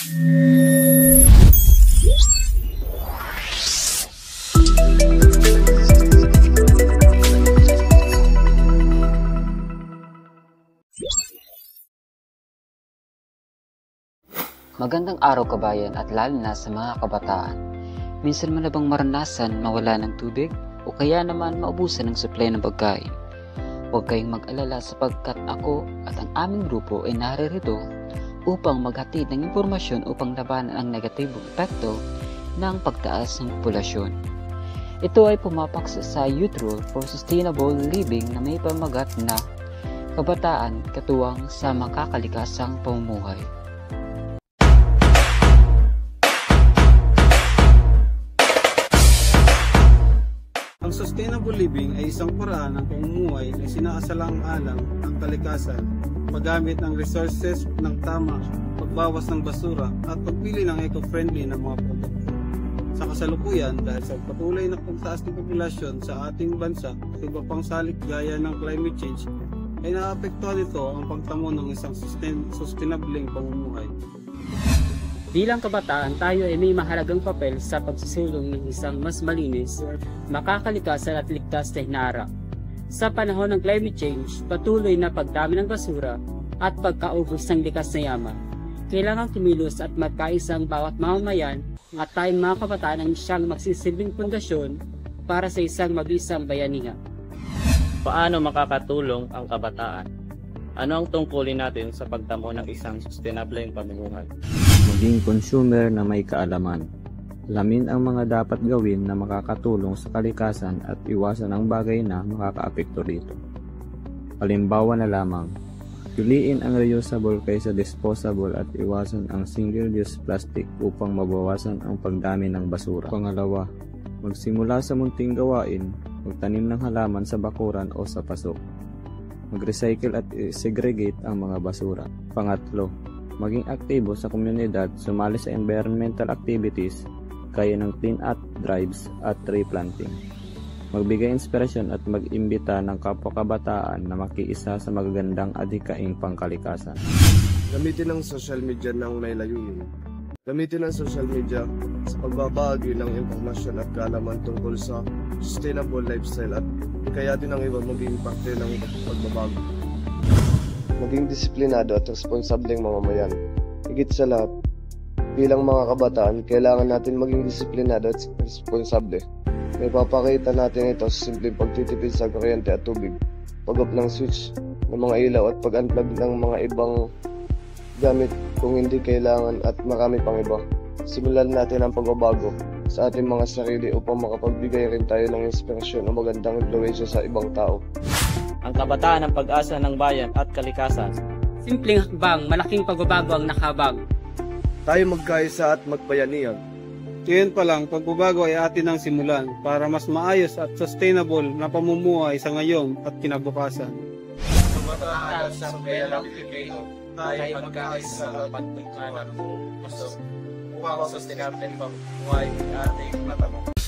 Magandang araw kabayan at lalo na sa mga kabataan. Minsan mo na bang maranasan mawala ng tubig o kaya naman maubusan ng supply ng pagkain? Huwag kayong mag-alala sapagkat ako at ang aming grupo ay naririto upang maghatid ng impormasyon upang labanan ang negatibong epekto ng pagtaas ng populasyon. Ito ay pumapak sa Youth Rule for Sustainable Living na may pamagat na kabataan katuwang sa makakalikasang pamumuhay. Ang sustainable living ay isang paraan ng pamumuhay na sinaasalang-alang ang kalikasan, paggamit ng resources ng tama, pagbawas ng basura at pagpili ng eco-friendly na mga produkto. Sa kasalukuyan, dahil sa patuloy na pagtaas ng populasyon sa ating bansa at iba pang salik gaya ng climate change, ay naapektuhan nito ang pagtamo ng isang sustainableng pamumuhay. Bilang kabataan, tayo ay may mahalagang papel sa pagsusulong ng isang mas malinis, makakalikasan at ligtas na hinaharap. Sa panahon ng climate change, patuloy na pagdami ng basura at pagkaubos ng likas na yaman. Kailangang tumilos at magkaisa ang bawat mamamayan at tayong mga kabataan ang siyang magsisilbing pundasyon para sa isang mabisang bayanihan. Paano makakatulong ang kabataan? Ano ang tungkulin natin sa pagtamo ng isang sustainable pamumuhay? Maging consumer na may kaalaman. Alamin ang mga dapat gawin na makakatulong sa kalikasan at iwasan ang bagay na makakaapekto rito. Halimbawa na lamang, piliin ang reusable kaysa disposable at iwasan ang single-use plastic upang mabawasan ang pagdami ng basura. Pangalawa, magsimula sa munting gawain, magtanim ng halaman sa bakuran o sa paso. Mag-recycle at segregate ang mga basura. Pangatlo, maging aktibo sa komunidad, sumali sa environmental activities gaya ng clean-up drives at tree planting. Magbigay inspirasyon at mag-imbita ng kapwa-kabataan na makiisa sa magagandang adhikaing pangkalikasan. Gamitin ang social media ng may layunin. Gamitin ang social media sa pagbabahagi ng impormasyon at kaalaman tungkol sa sustainable lifestyle at hikayatin ang iba maging parte ng pagbabago. Maging disiplinado at responsableng mamamayan. Higit sa lahat, bilang mga kabataan, kailangan natin maging disiplinado at responsable. May papakita natin ito sa simpleng pagtitipid sa kuryente at tubig, pag-off ng switch ng mga ilaw at pag-unplug ng mga ibang gamit kung hindi kailangan at marami pang iba. Simulan natin ang pagbabago sa ating mga sarili upang makapagbigay rin tayo ng inspirasyon o magandang influensya sa ibang tao. Ang kabataan ang pag-asa ng bayan at kalikasan. Simpleng hakbang, malaking pagbabago ang nakabang. Tayo magkaisa at magbayanihan. Ngayon pa lang, pagbabago ay atin ang simulan para mas maayos at sustainable na pamumuhay sa ngayon at kinabukasan. Kabataan sa bayan ng Pilipino, tayo magkaisa at magbayanihan. Upang sustainable pamumuhay ating matamo.